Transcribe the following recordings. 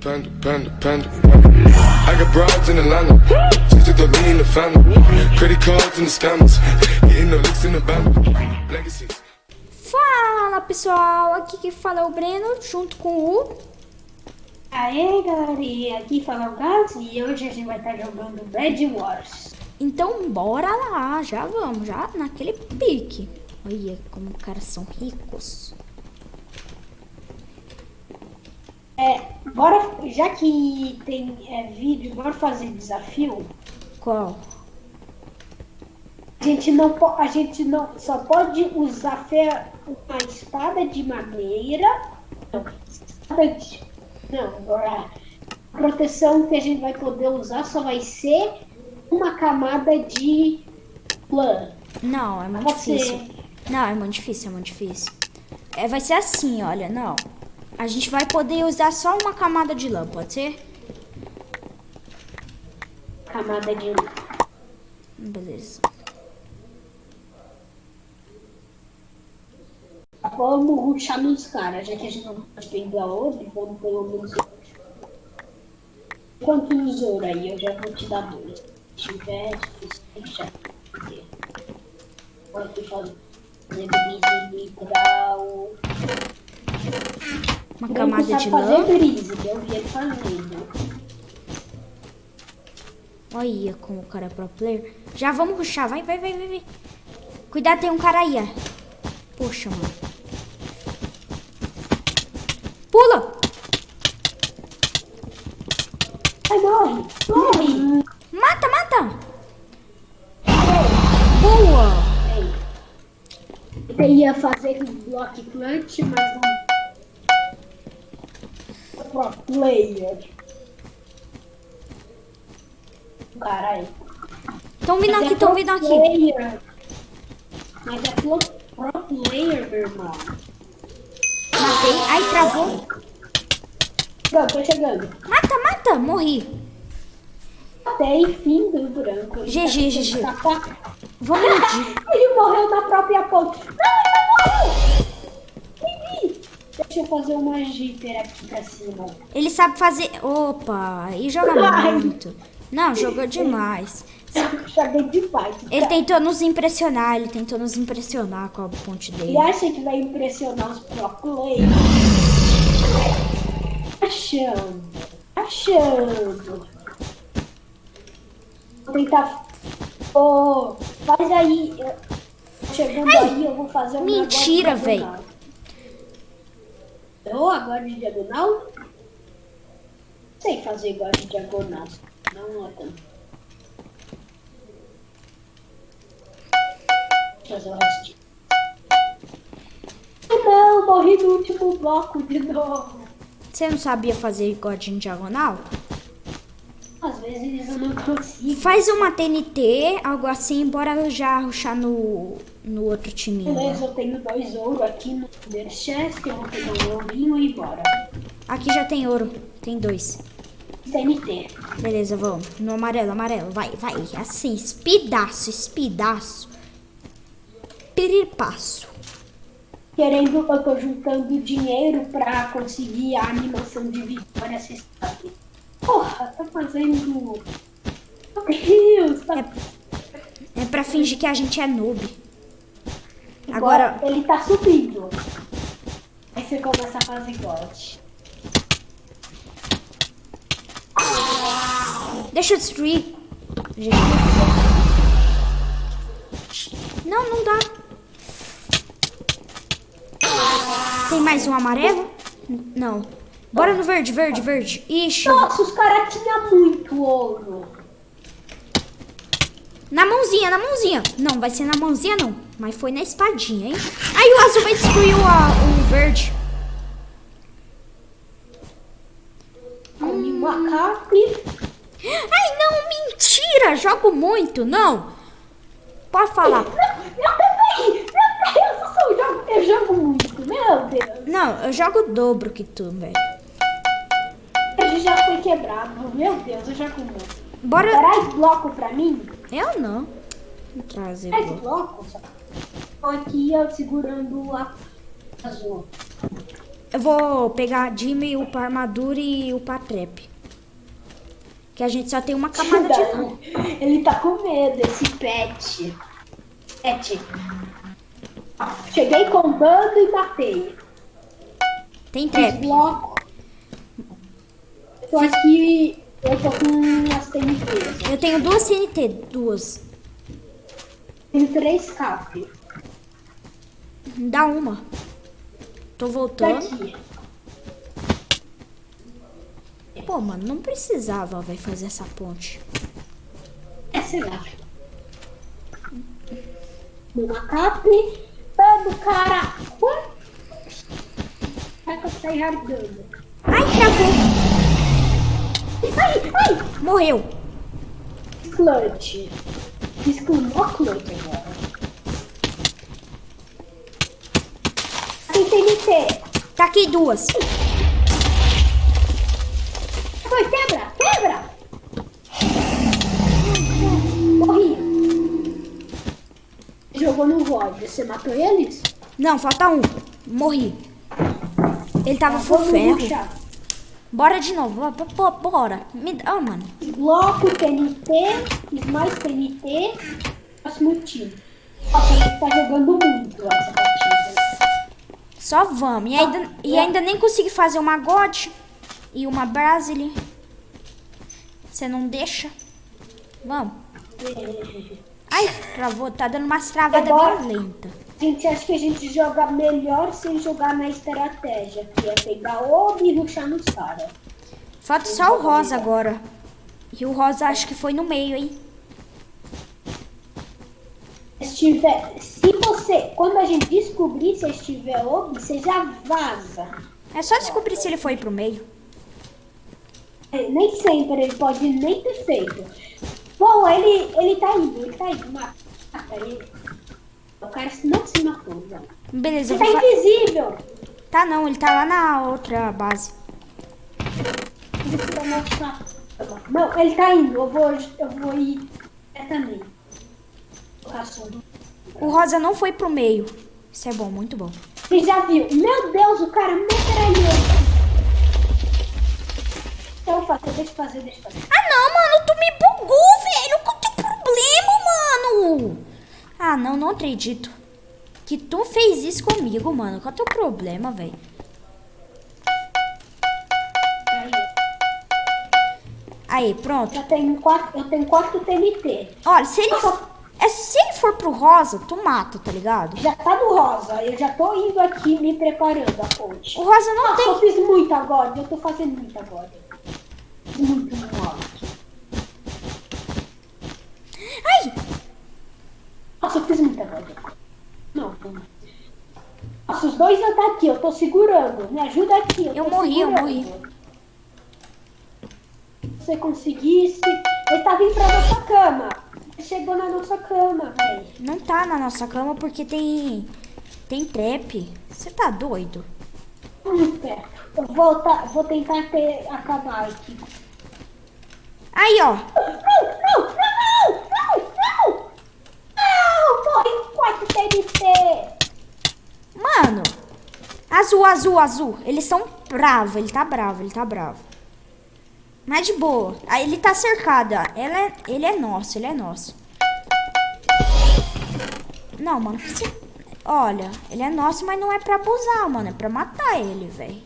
Panda. I got broads in Atlanta, just to the lean the family. Credit cards and the scammers, getting no licks in the band. Legacies. Fala pessoal, aqui que fala é o Breno, junto com o... Aê galerinha, aqui fala o Gats e hoje a gente vai estar jogando Bed Wars. Então bora lá, já vamos, já naquele pique. Olha como os caras são ricos. Bora, já que tem vídeo, bora fazer desafio. Qual? A gente não só pode usar uma espada de madeira. Agora a proteção que a gente vai poder usar só vai ser uma camada de lã. Não, é muito Pode difícil. ser. Não, é muito difícil. Vai ser assim, olha, não. A gente vai poder usar só uma camada de lã, pode ser? Camada de lã. Beleza. Vamos rushar nos caras, já que a gente não pode pegar outro, vamos pelo menos quantos ouro aí? Eu já vou te dar dois. Se tiver difícil, já pode fazer literal. Uma camada de fazer lã. brise, eu vi ele fazendo. Olha como o cara é pro player. Já vamos rushar, vai. Cuidado, tem um cara aí, ó. Poxa, mano. Pula! Ai, morre! Mata! Boa! Eu ia fazer block clutch, mas não. Pro player. Caralho. Estão vindo aqui. Player. Mas é pro player, meu irmão. Matei. Ai, travou. Tô chegando. Mata! Morri. Matei, fim do branco. GG. Vamos medir. Ele morreu na própria ponte. Não, ele morreu! Deixa eu fazer uma jitter aqui pra cima. Ele sabe fazer... Opa, e joga muito. Não, jogou demais. Joguei demais. Ele tentou nos impressionar com a ponte dele. Ele acha que vai impressionar os pro players. Achando. Vou tentar... faz aí. Chegando aí, eu vou fazer uma... Mentira, velho. Agora de diagonal? Sei fazer agora de diagonal. Não é tanto. Fazer o resto. Não, morri no último bloco de novo. Você não sabia fazer godinho diagonal? Às vezes eu não consigo. Faz uma TNT, algo assim, bora já rushar no outro timinho. Beleza, eu tenho 2 ouro aqui no primeiro chest, eu vou pegar um ourinho e bora. Aqui já tem ouro, tem 2. TNT. Beleza, vamos. No amarelo, vai. Assim, espidaço. Piripasso. Eu tô juntando dinheiro pra conseguir a animação de vitória, você sabe. Porra, tá fazendo... Meu Deus, tá... É pra fingir que a gente é noob. Agora... Ele tá subindo. Aí você começa a fazer gold. Deixa eu destruir. Gente. Não dá. Tem mais um amarelo? Não. Bora no verde. Ixi. Nossa, os caras tinham muito ouro. Na mãozinha. Não, vai ser na mãozinha não. Mas foi na espadinha, hein? Aí o azul vai destruir o verde. Macaco. Ai, não, mentira. Jogo muito, não. Pode falar. Eu jogo muito, meu Deus. Não, eu jogo o dobro que tu, velho. Ele já foi quebrado, meu Deus, eu jogo muito. Bora. Traz bloco pra mim? Eu não. Vou trazer Traz bloco. bloco? Tô aqui, ó, segurando a azul. Eu vou pegar Jimmy, upar armadura e upar trap. Que a gente só tem uma camada de dano. Ele tá com medo, esse pet. Pet. Cheguei contando e matei. Tem trap. Bloco. Tô aqui. Eu tô com as TNTs. Eu tenho 2 CNT, 2. Tenho 3 cap. Dá uma. Tô voltando. Daqui. Pô, mano, não precisava, vai fazer essa ponte. Sei lá. Uma cap. Todo cara. Vai que eu saí jardando. Ai, travou. Ai! Morreu. Clutch. Exclamou clutch agora. Tem TNT. Tá aqui 2. Foi, quebra! Quebra! Morri. Jogou no void. Você matou eles? Não, falta 1. Morri. Ele tava full Vamos ferro. rushar. Bora de novo. Bora. Me dá, mano. Bloco TNT. Fiz mais TNT. Próximo time. Nossa, a gente tá jogando muito essa partida. Só vamos. E ainda nem consegui fazer uma God e uma Brasile. Você não deixa? Vamos. Ai, travou. Tá dando umas travadas Agora- violentas. A gente acha que a gente joga melhor sem jogar na estratégia, que é pegar o e rushar nos caras. Falta só o rosa agora. E o rosa acho que foi no meio, hein? Se você, quando a gente descobrir se estiver OB, você já vaza. É só descobrir se ele foi pro meio. Nem sempre, ele pode nem ter feito. Bom, ele tá indo, mata ele. O cara não se matou, já. Beleza, Ele eu tá vou invisível. Tá não, ele tá lá na outra base. Ele tira a nossa- Não, ele tá indo, eu vou ir também. Caçando. O rosa não foi pro meio. Isso é bom, muito bom. Você já viu? Meu Deus, o cara me metralhou. Deixa eu fazer. Ah não, mano, tu me bugou, velho. Qual que é o problema, mano? Ah não, não acredito. Que tu fez isso comigo, mano. Qual é o teu problema, velho? Aí, pronto. Eu tenho 4 TNT. Olha, se ele for pro rosa, tu mata, tá ligado? Já tá no rosa. Eu já tô indo aqui me preparando a ponte. O rosa não Nossa, eu tem. fiz muito agora. Eu tô fazendo muito agora. Muito no rosa. Ai! Nossa, eu fiz muito agora. Não. Nossa, os dois já tá aqui. Eu tô segurando. Me ajuda aqui. Eu tô morri. segurando. Se você conseguisse... Ele tá vindo pra nossa cama. Ele chegou na nossa cama, velho. Não tá na nossa cama porque tem trap. Você tá doido? Muito perto. Eu vou tentar acabar aqui. Aí, ó. Não! Morri 4 TNT! Mano. Azul. Eles são bravos. Ele tá bravo. Mas de boa. Aí ele tá cercado, ó. Ele é nosso. Não, mano. Olha, ele é nosso, mas não é pra abusar, mano. É pra matar ele, velho.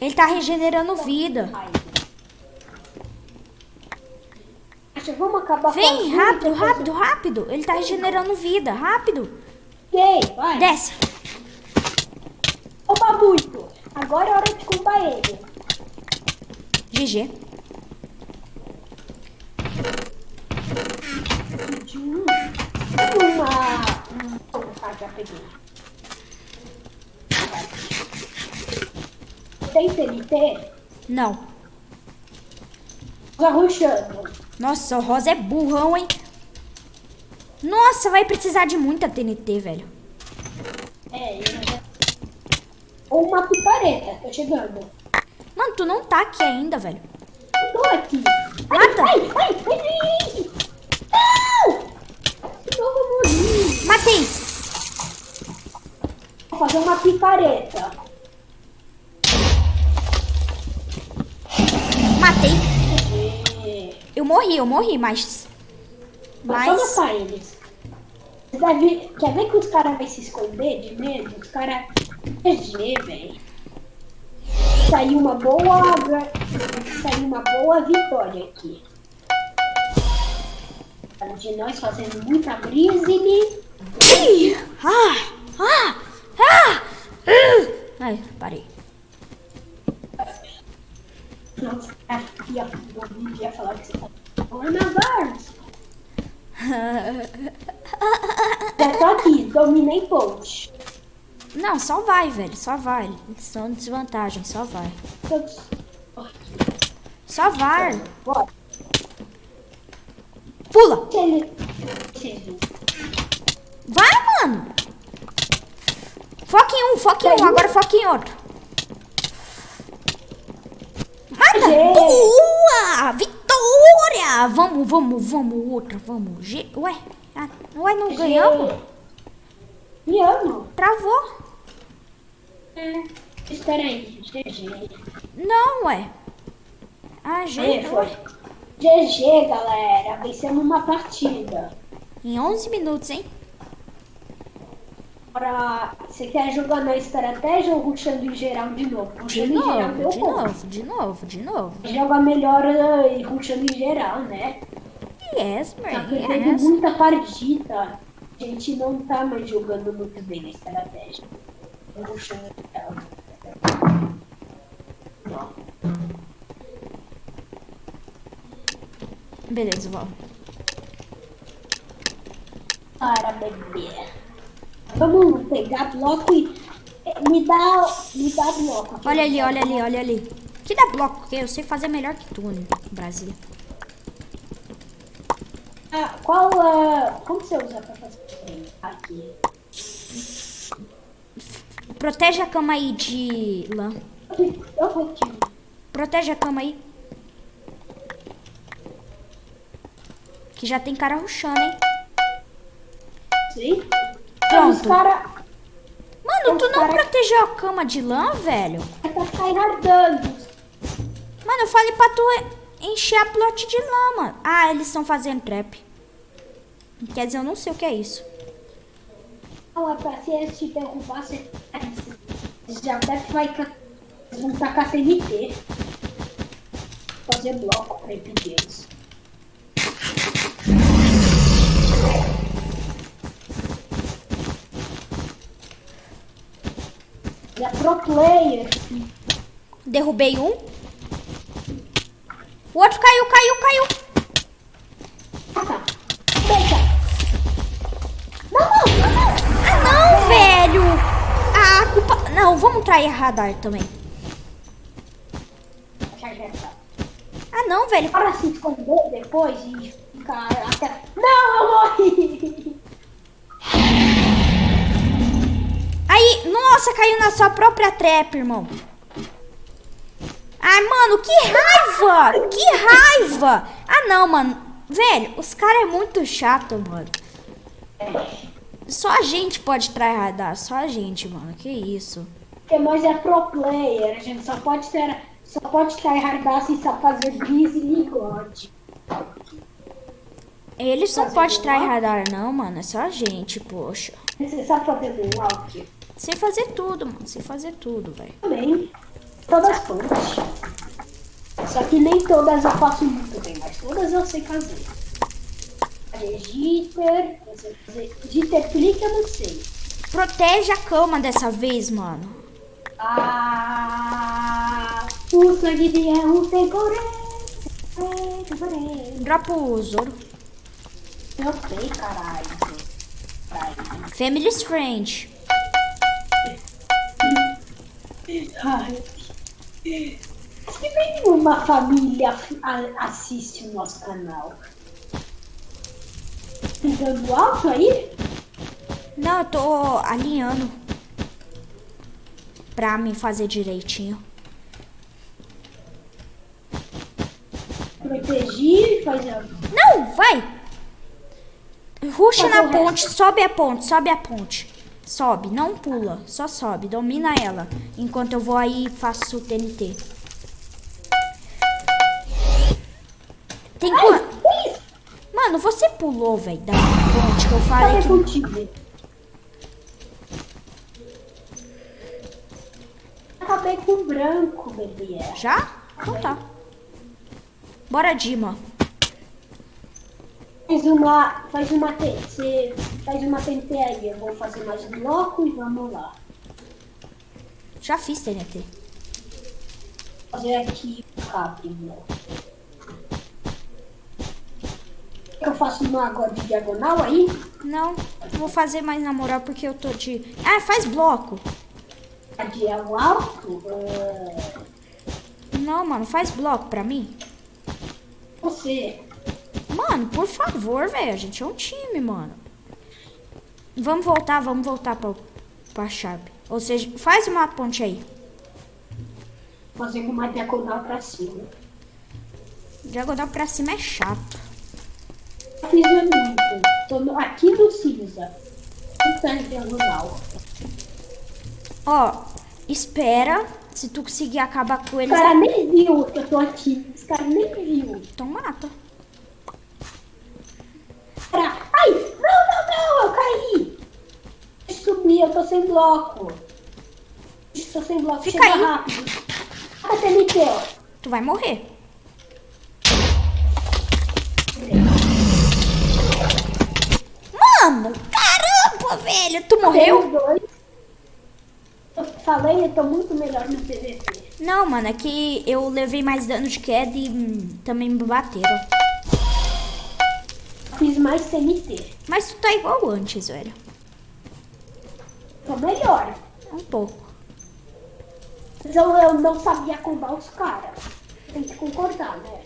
Ele tá regenerando vida. Vamos acabar Vem, com as rápido. Ele tá regenerando vida. Rápido. Ok, vai. Desce. Opa, muito. Agora é hora de culpar ele. GG. Já peguei. Tem TNT? Não. Já rushando. Nossa, o Rosa é burrão, hein? Nossa, vai precisar de muita TNT, velho. Ou uma picareta. Tô chegando. Mano, tu não tá aqui ainda, velho. Eu tô aqui. Mata. Ai. Não! De novo eu morri. Matei. Vou fazer uma picareta. Matei. É. Eu morri, mas... Mas só matar eles. Quer ver que os caras vão se esconder de medo? Os caras... GG, velho. Saiu uma boa vitória aqui. De nós fazendo muita brise. Ai, parei. Nossa, ia falar que você tá falando agora. Já tô aqui, dominei ponte. Não, só vai, velho, só vai. Eles são desvantagem, só vai. Só vai. Bora. Pula. Se Vai, mano. Foca em um, agora foca em outro. Mata. Boa! Vitória! Vamos, outra, vamos. Ué, não ganhamos? Ganhamos. Travou. Espera aí, GG. Não, ué. Ah, gente. Foi. GG, galera. Vencemos uma partida. Em 11 minutos, hein? Agora, você quer jogar na estratégia ou rushando em geral de novo? Rushando em geral deu ponto. De novo. Joga melhor rushando em geral, né? Yes, Tá man, perdendo yes. muita partida. A gente não tá mais jogando muito bem na estratégia. Rushando em geral. Beleza, vamos. Para, bebê. Vamos pegar bloco e... Me dá bloco. Olha ali. Que dá bloco, porque eu sei fazer melhor que tu no Brasil. Ah, como você usa pra fazer aqui? Protege a cama aí de lã. Eu vou aqui. Protege a cama aí. Que já tem cara rushando, hein? Sim. Pronto. Os caras... Mano, tu não protegeu a cama de lã, velho? Tá tryhardando. Mano, eu falei pra tu encher a plot de lã, mano. Ah, eles estão fazendo trap. Quer dizer, eu não sei o que é isso. Não, é pra se eles te derrubar, você já deve vão tacar TNT. Fazer bloco pra impedir eles. E a pro player. Derrubei um. O outro caiu. Ah, tá. Deixa. Não. Ah, não, velho. Ah, a culpa... Não, vamos trair radar também. Ah, não, velho. Para se esconder depois e ficar até... Não, eu morri! Aí, nossa, caiu na sua própria trap, irmão. Ai, mano, que raiva. Ah, não, mano. Velho, os caras é muito chato, mano. Só a gente pode tryhardar, só a gente, mano. Que isso. Porque nós é pro player, a gente só pode tryhardar se só fazer Breeze e God. Eles não podem tryhardar, não, mano. É só a gente, poxa. Você sabe fazer Moonwalk? Sei fazer tudo, mano. Sei fazer tudo, velho. Também. Todas pontes. Só que nem todas eu faço muito bem, mas todas eu sei fazer. Fazer jitter, eu sei fazer. Jitter clique eu não sei. Protege a cama dessa vez, mano. O sangue de um segurei. Dropa o Zoro. Eu sei, caralho. Family's Friend. Ai. Se nenhuma família assiste o nosso canal. Ficando alto aí? Não, eu tô alinhando. Pra me fazer direitinho. Protegi, faz a... Não, vai! Ruxa na ponte, sobe a ponte. Sobe, não pula. Só sobe, domina ela. Enquanto eu vou aí e faço o TNT. Tem quanto? Mano, você pulou, velho, da ponte que eu falei Cadê que... contigo? Acabei com branco, bebê. Já? Então tá. Bora, Dima. Você faz uma TNT aí. Eu vou fazer mais bloco e vamos lá. Já fiz TNT. Vou fazer aqui o capim. Eu faço uma agora de diagonal aí? Não, vou fazer mais na moral porque eu tô de... Ah, faz bloco. De alto? Não, mano, faz bloco pra mim. Você. Mano, por favor, velho. A gente é um time, mano. Vamos voltar pra Sharp. Ou seja, faz uma ponte aí. Fazendo uma diagonal pra cima. Diagonal pra cima é chato. Fiz muito. Tô aqui no cinza. Não tá em diagonal. Ó, espera. Se tu conseguir acabar com Os eles... caras nem viu que eu tô aqui. Os caras nem viu. Então mata. Ai! Não! Eu caí! Eu subi, eu tô sem bloco. Tô sem bloco. Fica Chega aí. rápido. A TNT, ó. Tu vai morrer. Mano, caramba, velho. Tu morreu? Tem os dois. Eu falei, eu tô muito melhor no PVP. Não, mano, é que eu levei mais dano de queda e também me bateram. Fiz mais TNT. Mas tu tá igual antes, velho. Tô melhor. Um pouco. Mas eu não sabia combar os caras. Tem que concordar, né?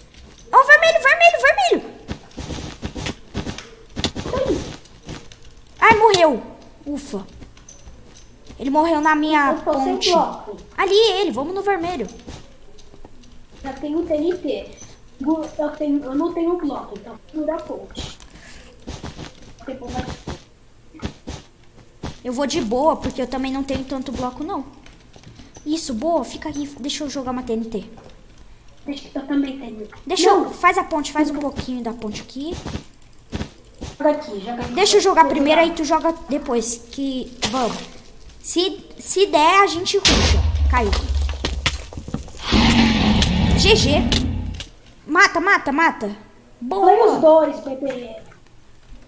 Ó, vermelho. Aí, Ai, morreu. Ufa. Ele morreu na minha eu tô sem ponte. bloco. Ali ele, vamos no vermelho. Já tenho TNT. Eu não tenho bloco, então dura a ponte. Depois vai... Eu vou de boa, porque eu também não tenho tanto bloco, não. Isso, boa, fica aqui. Deixa eu jogar uma TNT. Deixa eu também tenho. Deixa Não, eu... Faz a ponte, faz um pouquinho da ponte aqui. joga aqui, joga aqui. Deixa eu jogar primeiro, aí tu joga depois. Que... Vamos. Se der, a gente ruxa. Caiu. GG. Mata. Foi os Boa. dois, bebê.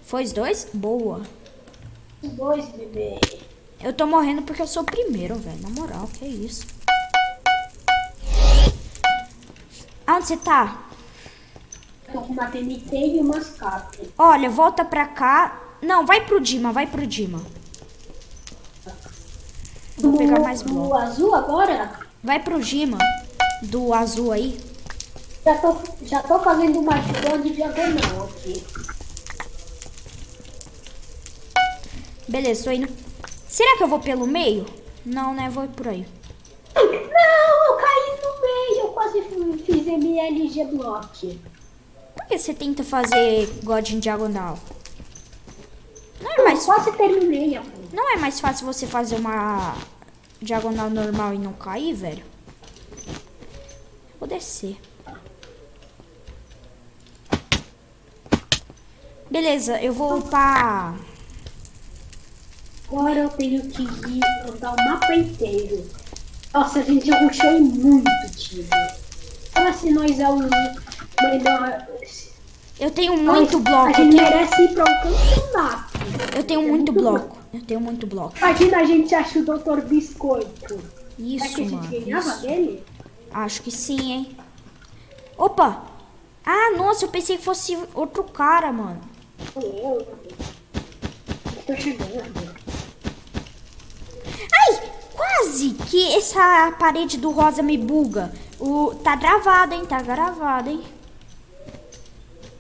Foi os dois? Boa. Os dois, bebê. Eu tô morrendo porque eu sou o primeiro, velho. Na moral, que isso. Aonde você tá? Tô com uma TNT e umas capas. Olha, volta pra cá. Não, vai pro Dima. Vou pegar mais O bloco. azul agora? Vai pro Dima. Do azul aí. Já tô fazendo uma grande diagonal aqui. Beleza, tô indo. Será que eu vou pelo meio? Não, né? Vou por aí. Não, eu caí no meio. Eu quase fiz MLG block. Por que você tenta fazer God em diagonal? Eu quase terminei a ponte. Não é mais fácil você fazer uma diagonal normal e não cair, velho? Vou descer. Beleza, eu vou upar. Agora eu tenho que ir andar o mapa inteiro. Nossa, a gente rushou muito, time. Olha se nós é o melhor. Eu tenho muito bloco. A gente merece ir para um campeonato. Eu tenho muito bloco. Imagina a gente acha o Dr. Biscoito. Isso, Será que a gente mano. ganhava Isso. dele? Acho que sim, hein? Opa! Ah, nossa, eu pensei que fosse outro cara, mano. Eu tô chegando. Ai! Quase que essa parede do rosa me buga. Tá gravado, hein?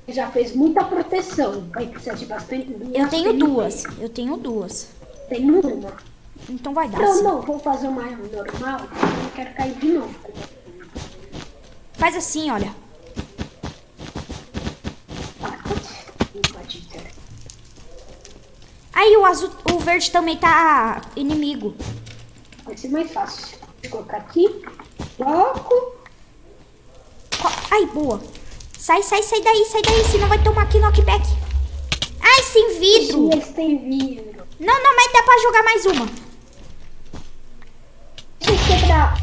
Já fez muita proteção. Vai precisar de bastante. Eu tenho duas. Tem uma. Então vai dar, Não, sim. não, vou fazer uma normal. Eu não quero cair de novo. Faz assim, olha. Aí, Aí o azul, o verde também tá inimigo. Vai ser mais fácil. Vou colocar aqui. Bloco. Ai, boa. Sai daí, senão vai tomar aqui knockback. Ai, sem vidro. Eles têm vidro. Não, mas dá pra jogar mais uma. Deixa eu quebrar.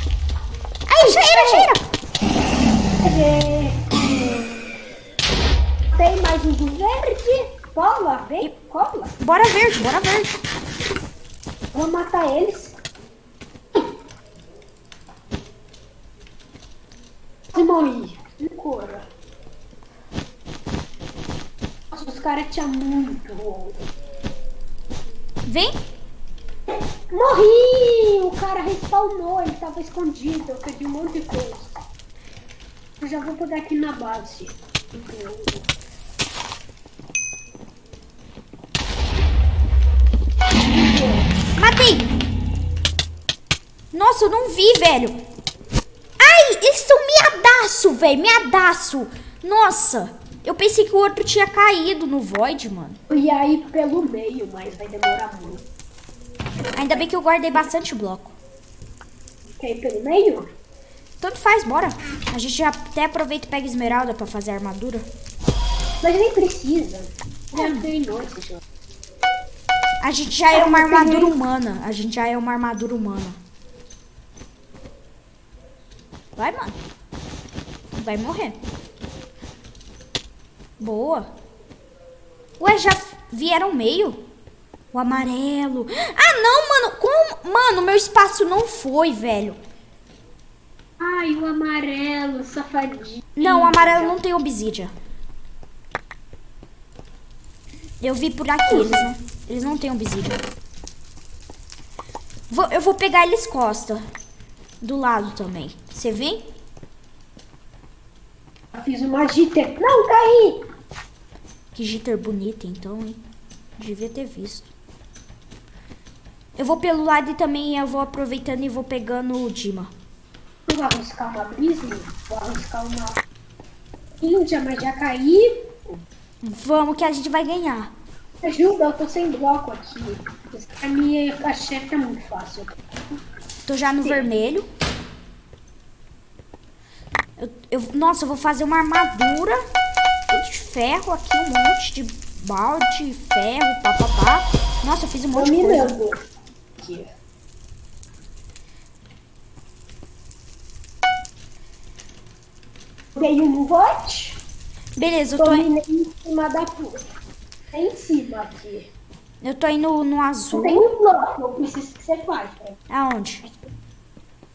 Ai, já era. Tem mais um do verde. Cola, vem, cola. Bora verde. Vou matar eles. E morri. Me cura. Nossa, os caras tinham muito ouro. Vem. Morri! O cara respawnou, ele tava escondido. Eu perdi um monte de coisa. Eu já vou pegar aqui na base. Matei. Nossa, eu não vi, velho. Ai, eles são miadaço, velho. Miadaço. Nossa, eu pensei que o outro tinha caído no void, mano. E aí pelo meio, mas vai demorar muito. Ainda bem que eu guardei bastante bloco. Quer ir pelo meio? Tanto faz, bora. A gente já até aproveita e pega esmeralda pra fazer a armadura. Mas nem precisa. Já treinou esse jogo. A gente já é uma armadura humana. Vai, mano. Vai morrer. Boa. Ué, já vieram meio? O amarelo. Ah, não, mano. Como? Mano, meu espaço não foi, velho. Ai, o amarelo, safadinho. Não, o amarelo não tem obsidian. Eu vi por aqui, eles não têm obsidian. Eu vou pegar eles costa. Do lado também. Você vem? Eu fiz uma jitter. Não, caí! Que jitter bonita, então, hein? Devia ter visto. Eu vou pelo lado e também eu vou aproveitando e vou pegando o Dima. Eu vou arriscar uma brisa, vou arriscar uma índia, mas já caí. Vamos que a gente vai ganhar. Ajuda, eu tô sem bloco aqui. A minha cacheta é muito fácil. Tô já no vermelho. Nossa, eu vou fazer uma armadura. Tudo de ferro aqui, um monte de balde, ferro, papapá. Nossa, eu fiz um monte de coisa. Aqui. Dei um vote. Beleza, eu tô Dominei em cima da puta. É em cima aqui. Eu tô indo no azul. Tem um bloco, eu preciso que você faça. Aonde?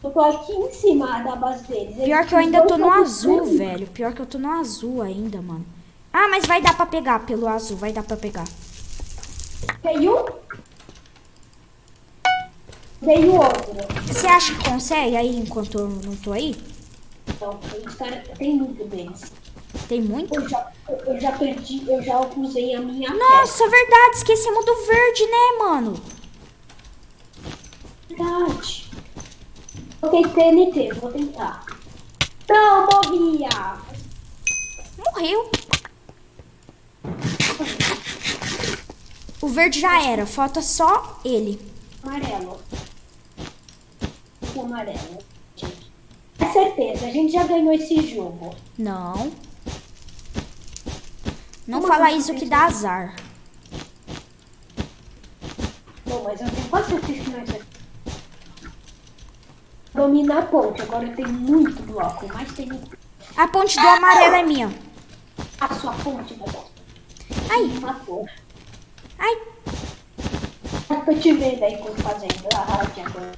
Eu tô aqui em cima da base deles. Pior que eu ainda tô no azul, velho. Pior que eu tô no azul ainda, mano. Ah, mas vai dar pra pegar pelo azul. Vai dar pra pegar. Tem um. Dei o outro. Você acha que consegue aí enquanto eu não tô aí? Então, os caras tem muito deles. Tem muito? Eu já perdi, eu já usei a minha Nossa, verdade. Esquecemos do verde, né, mano? Verdade. Coloquei TNT, vou tentar. Não, morria! Morreu. O verde já era. Falta só ele. Amarelo. O amarelo. É certeza, a gente já ganhou esse jogo. Não. Não Como fala assim? isso que dá azar. Bom, mas eu tenho quase certeza que não é certeza. Domina a ponte, agora eu tenho muito bloco, mas tem A ponte do amarelo é minha. a sua ponte, meu Deus. Ai, Matou. ai. Eu tô te vendo aí como fazendo a rádio agora.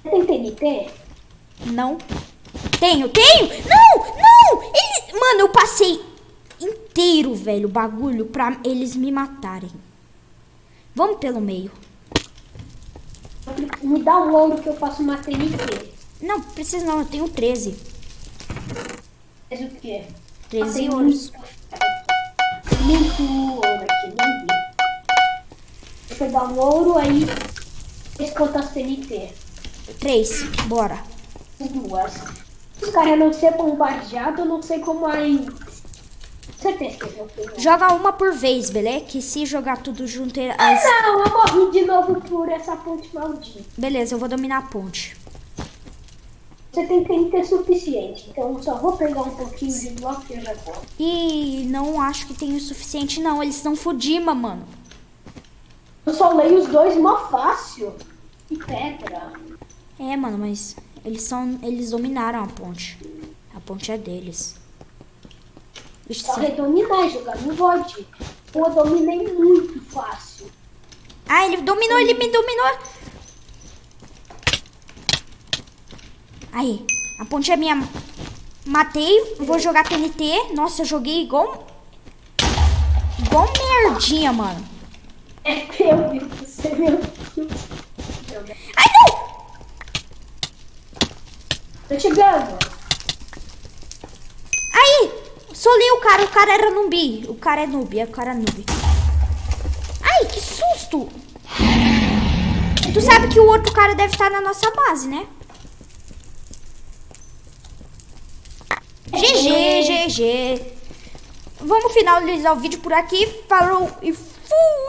Você tem TNT? Não. Tenho. Não. Mano, eu passei inteiro, velho, o bagulho pra eles me matarem. Vamos pelo meio. Me dá um ouro que eu faço uma TNT. Não, precisa não. Eu tenho 13. Mas o quê? 13 Tem ouros. Muito ouro aqui, não vi. Vou pegar um ouro aí. Quantas TNT? 3. Bora. Duas. Os caras não ser bombardeados, eu não sei como aí. Certeza que eu vou. Joga uma por vez, beleza? Que se jogar tudo junto... Não, eu morri de novo por essa ponte maldita. Beleza, eu vou dominar a ponte. Você tem 30 suficiente, então eu só vou pegar um pouquinho de bloco que eu já vou. E não acho que tem o suficiente, não. Eles estão Fudima, mano. Eu só leio os dois mó fácil. Que pedra. É, mano, mas eles dominaram a ponte. A ponte é deles. Vixe, Só redominar e jogar no void. Eu dominei muito fácil. Ah, ele me dominou. Aí, a ponte é minha. Matei, vou jogar TNT. Nossa, eu joguei igual merdinha, mano. É meu Deus do céu, meu Deus. Ai, não! Tô chegando. Aí, solei o cara era noob. O cara é noob. Ai, que susto! Tu sabe que o outro cara deve estar na nossa base, né? GG. Vamos finalizar o vídeo por aqui. Falou e fui!